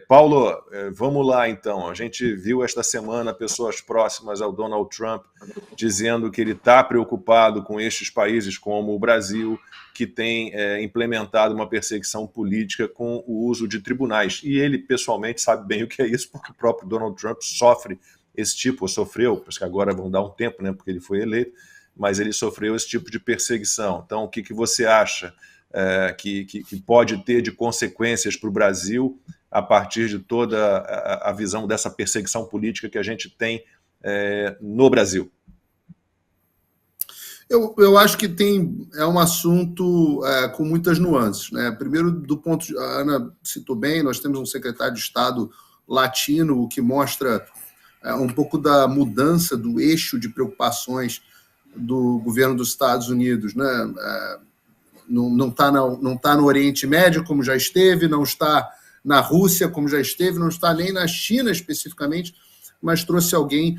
Paulo, vamos lá então. A gente viu esta semana pessoas próximas ao Donald Trump dizendo que ele está preocupado com estes países como o Brasil, que tem implementado uma perseguição política com o uso de tribunais. E ele, pessoalmente, sabe bem o que é isso, porque o próprio Donald Trump sofre esse tipo, ou sofreu, porque agora vão dar um tempo, né, porque ele foi eleito, mas ele sofreu esse tipo de perseguição. Então, o que você acha que pode ter de consequências para o Brasil a partir de toda a visão dessa perseguição política que a gente tem no Brasil? Eu acho que é um assunto com muitas nuances, né? Primeiro, a Ana citou bem, nós temos um secretário de Estado latino, o que mostra um pouco da mudança do eixo de preocupações do governo dos Estados Unidos, né? Não está no Oriente Médio, como já esteve, não está na Rússia, como já esteve, não está nem na China especificamente, mas trouxe alguém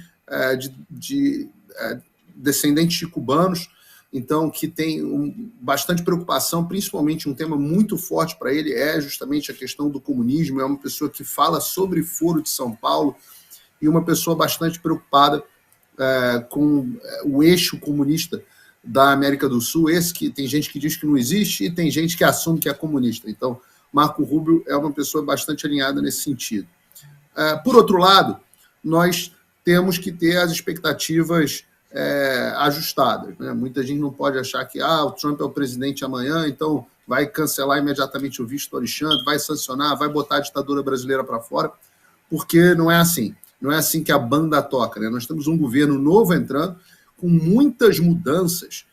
de descendentes de cubanos, então que tem bastante preocupação, principalmente um tema muito forte para ele é justamente a questão do comunismo. É uma pessoa que fala sobre Foro de São Paulo e uma pessoa bastante preocupada com o eixo comunista da América do Sul, esse que tem gente que diz que não existe e tem gente que assume que é comunista. Então, Marco Rubio é uma pessoa bastante alinhada nesse sentido. Por outro lado, nós temos que ter as expectativas ajustadas, né? Muita gente não pode achar que o Trump é o presidente amanhã, então vai cancelar imediatamente o visto do Alexandre, vai sancionar, vai botar a ditadura brasileira para fora, porque não é assim. Não é assim que a banda toca, né? Nós temos um governo novo entrando, com muitas mudanças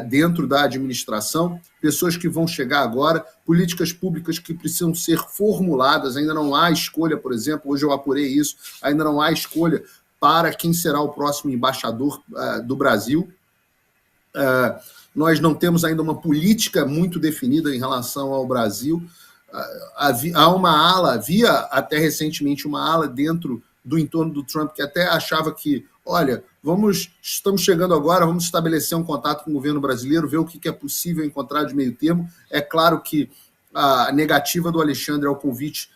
dentro da administração, pessoas que vão chegar agora, políticas públicas que precisam ser formuladas, ainda não há escolha, por exemplo, hoje eu apurei isso, ainda não há escolha para quem será o próximo embaixador do Brasil. Nós não temos ainda uma política muito definida em relação ao Brasil. Havia até recentemente uma ala dentro do entorno do Trump que até achava que, olha, estamos chegando agora, vamos estabelecer um contato com o governo brasileiro, ver o que é possível encontrar de meio termo. É claro que a negativa do Alexandre ao convite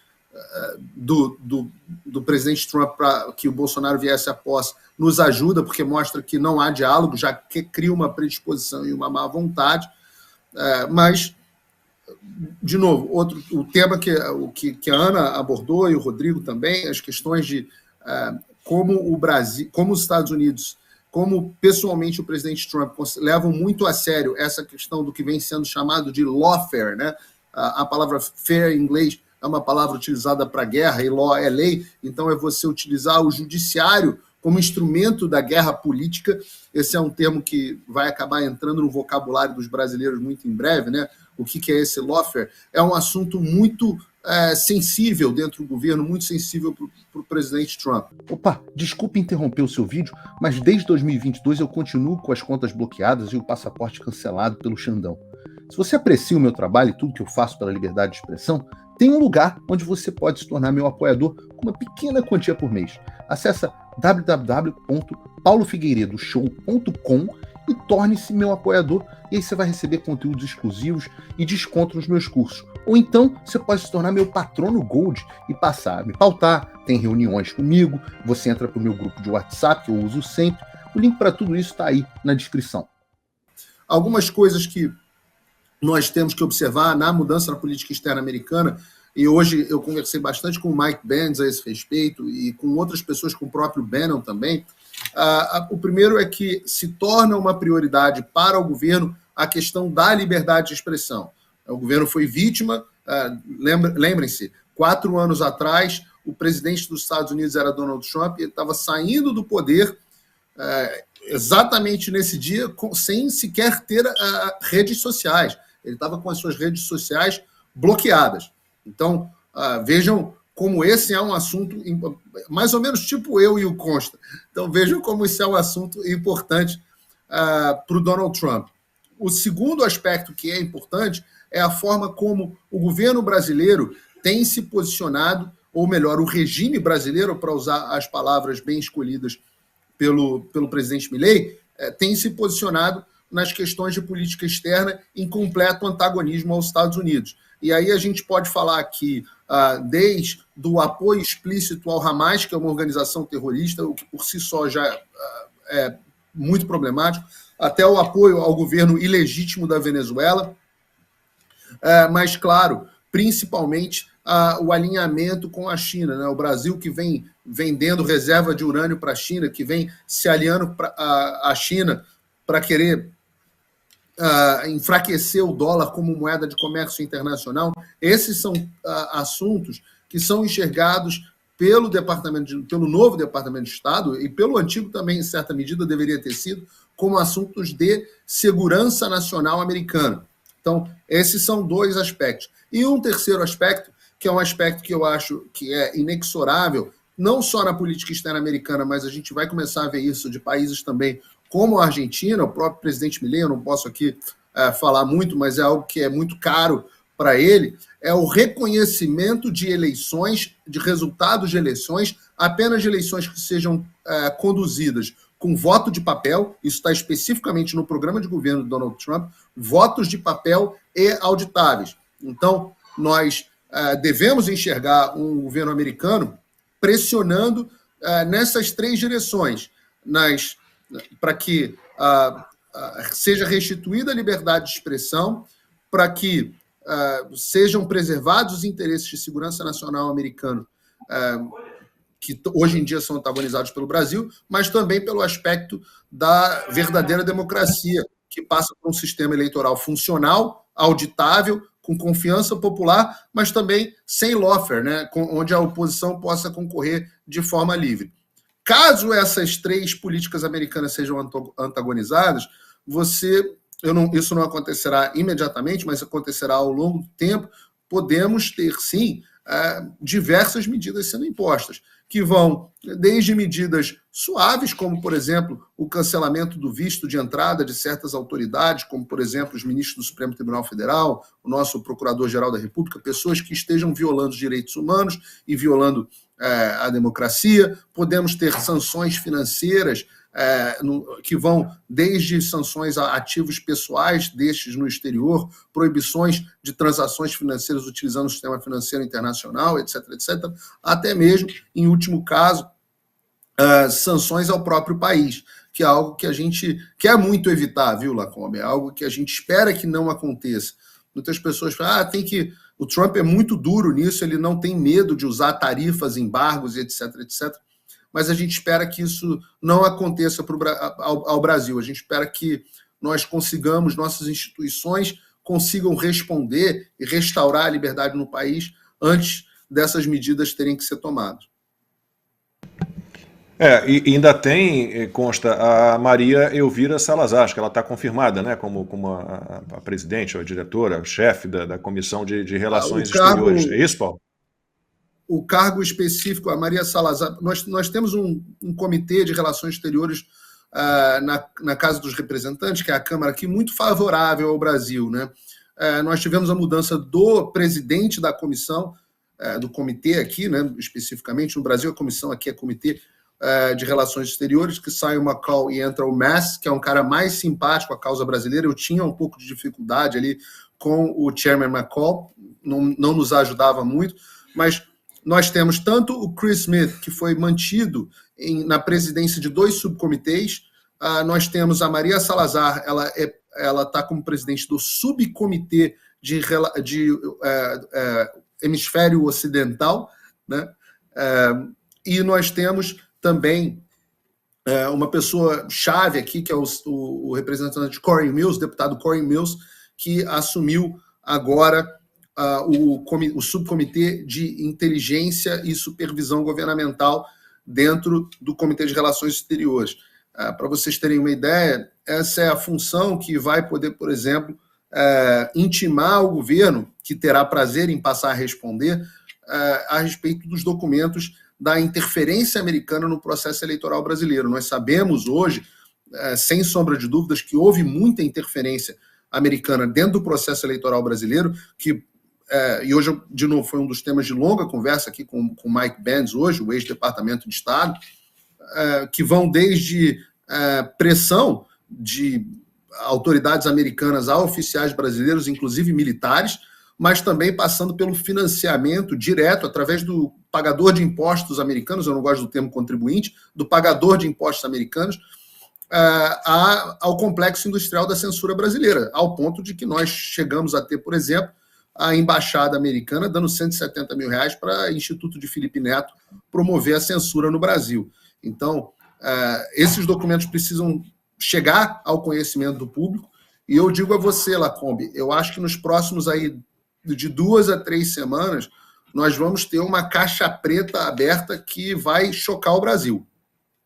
do presidente Trump para que o Bolsonaro viesse à posse nos ajuda, porque mostra que não há diálogo, já que cria uma predisposição e uma má vontade. Mas, de novo, o tema que a Ana abordou e o Rodrigo também, as questões de como o Brasil, como os Estados Unidos, como pessoalmente o presidente Trump levam muito a sério essa questão do que vem sendo chamado de lawfare, né? A palavra fair em inglês é uma palavra utilizada para guerra e law é lei, então é você utilizar o judiciário como instrumento da guerra política. Esse é um termo que vai acabar entrando no vocabulário dos brasileiros muito em breve, né? O que é esse lawfare? É um assunto muito sensível dentro do governo, muito sensível para o presidente Trump. Opa, desculpe interromper o seu vídeo, mas desde 2022 eu continuo com as contas bloqueadas e o passaporte cancelado pelo Xandão. Se você aprecia o meu trabalho e tudo que eu faço pela liberdade de expressão, tem um lugar onde você pode se tornar meu apoiador com uma pequena quantia por mês. Acesse www.paulofigueiredoshow.com e torne-se meu apoiador, e aí você vai receber conteúdos exclusivos e desconto nos meus cursos. Ou então você pode se tornar meu patrono Gold e passar a me pautar, tem reuniões comigo, você entra para o meu grupo de WhatsApp, que eu uso sempre. O link para tudo isso está aí na descrição. Algumas coisas que nós temos que observar na mudança na política externa americana, e hoje eu conversei bastante com o Mike Benz a esse respeito, e com outras pessoas, com o próprio Bannon também. O primeiro é que se torna uma prioridade para o governo a questão da liberdade de expressão. O governo foi vítima, lembrem-se, 4 anos atrás, o presidente dos Estados Unidos era Donald Trump, e ele estava saindo do poder exatamente nesse dia, sem sequer ter redes sociais. Ele estava com as suas redes sociais bloqueadas. Então, vejam como esse é um assunto, mais ou menos tipo eu e o Consta. Então, vejam como esse é um assunto importante para o Donald Trump. O segundo aspecto que é importante é a forma como o governo brasileiro tem se posicionado, ou melhor, o regime brasileiro, para usar as palavras bem escolhidas pelo presidente Milei, tem se posicionado nas questões de política externa em completo antagonismo aos Estados Unidos. E aí a gente pode falar que desde o apoio explícito ao Hamas, que é uma organização terrorista, o que por si só já é muito problemático, até o apoio ao governo ilegítimo da Venezuela, mas, claro, principalmente o alinhamento com a China, né? O Brasil que vem vendendo reserva de urânio para a China, que vem se aliando à China para querer enfraquecer o dólar como moeda de comércio internacional. Esses são assuntos que são enxergados pelo novo Departamento de Estado e pelo antigo também, em certa medida, deveria ter sido, como assuntos de segurança nacional americana. Então, esses são dois aspectos. E um terceiro aspecto, que é um aspecto que eu acho que é inexorável, não só na política externa americana, mas a gente vai começar a ver isso de países também como a Argentina, o próprio presidente Milei, eu não posso aqui falar muito, mas é algo que é muito caro para ele, é o reconhecimento de eleições, de resultados de eleições, apenas de eleições que sejam conduzidas com voto de papel, isso está especificamente no programa de governo do Donald Trump, votos de papel e auditáveis. Então, nós devemos enxergar um governo americano pressionando nessas três direções, para que seja restituída a liberdade de expressão, para que sejam preservados os interesses de segurança nacional americano, que hoje em dia são antagonizados pelo Brasil, mas também pelo aspecto da verdadeira democracia, que passa por um sistema eleitoral funcional, auditável, com confiança popular, mas também sem lawfare, né, onde a oposição possa concorrer de forma livre. Caso essas três políticas americanas sejam antagonizadas, isso não acontecerá imediatamente, mas acontecerá ao longo do tempo, podemos ter, sim, diversas medidas sendo impostas, que vão desde medidas suaves, como, por exemplo, o cancelamento do visto de entrada de certas autoridades, como, por exemplo, os ministros do Supremo Tribunal Federal, o nosso Procurador-Geral da República, pessoas que estejam violando os direitos humanos e violando a democracia. Podemos ter sanções financeiras que vão desde sanções a ativos pessoais destes no exterior, proibições de transações financeiras utilizando o sistema financeiro internacional, etc., até mesmo, em último caso, sanções ao próprio país, que é algo que a gente quer muito evitar, viu, Lacombe? É algo que a gente espera que não aconteça. Muitas pessoas falam, o Trump é muito duro nisso, ele não tem medo de usar tarifas, embargos, etc., mas a gente espera que isso não aconteça ao Brasil. A gente espera que nós consigamos, nossas instituições consigam responder e restaurar a liberdade no país antes dessas medidas terem que ser tomadas. E ainda consta, a Maria Elvira Salazar, acho que ela está confirmada, né, como a presidente, a diretora, a chefe da Comissão de Relações Exteriores. É isso, Paulo? O cargo específico, a Maria Salazar, nós temos um comitê de relações exteriores na Casa dos Representantes, que é a Câmara aqui, muito favorável ao Brasil, né? Nós tivemos a mudança do presidente da comissão, do comitê aqui, né, especificamente, no Brasil a comissão aqui é Comitê de Relações Exteriores, que sai o McCall e entra o Mass, que é um cara mais simpático à causa brasileira. Eu tinha um pouco de dificuldade ali com o Chairman McCall, não nos ajudava muito, mas nós temos tanto o Chris Smith, que foi mantido na presidência de 2 subcomitês, nós temos a Maria Salazar, ela está como presidente do subcomitê de hemisfério ocidental, né? E nós temos também uma pessoa chave aqui, que é o representante Corey Mills, deputado Corey Mills, que assumiu agora o subcomitê de inteligência e supervisão governamental dentro do Comitê de Relações Exteriores. Para vocês terem uma ideia, essa é a função que vai poder, por exemplo, intimar o governo, que terá prazer em passar a responder, a respeito dos documentos da interferência americana no processo eleitoral brasileiro. Nós sabemos hoje, sem sombra de dúvidas, que houve muita interferência americana dentro do processo eleitoral brasileiro, e hoje, de novo, foi um dos temas de longa conversa aqui com o Mike Benz hoje, o ex-departamento de Estado, que vão desde pressão de autoridades americanas a oficiais brasileiros, inclusive militares, mas também passando pelo financiamento direto, através do pagador de impostos americanos, eu não gosto do termo contribuinte, do pagador de impostos americanos, ao complexo industrial da censura brasileira, ao ponto de que nós chegamos a ter, por exemplo, a embaixada americana dando R$170 mil para o Instituto de Felipe Neto promover a censura no Brasil. Então, esses documentos precisam chegar ao conhecimento do público, e eu digo a você, Lacombe, eu acho que nos próximos aí, de 2 a 3 semanas, nós vamos ter uma caixa preta aberta que vai chocar o Brasil.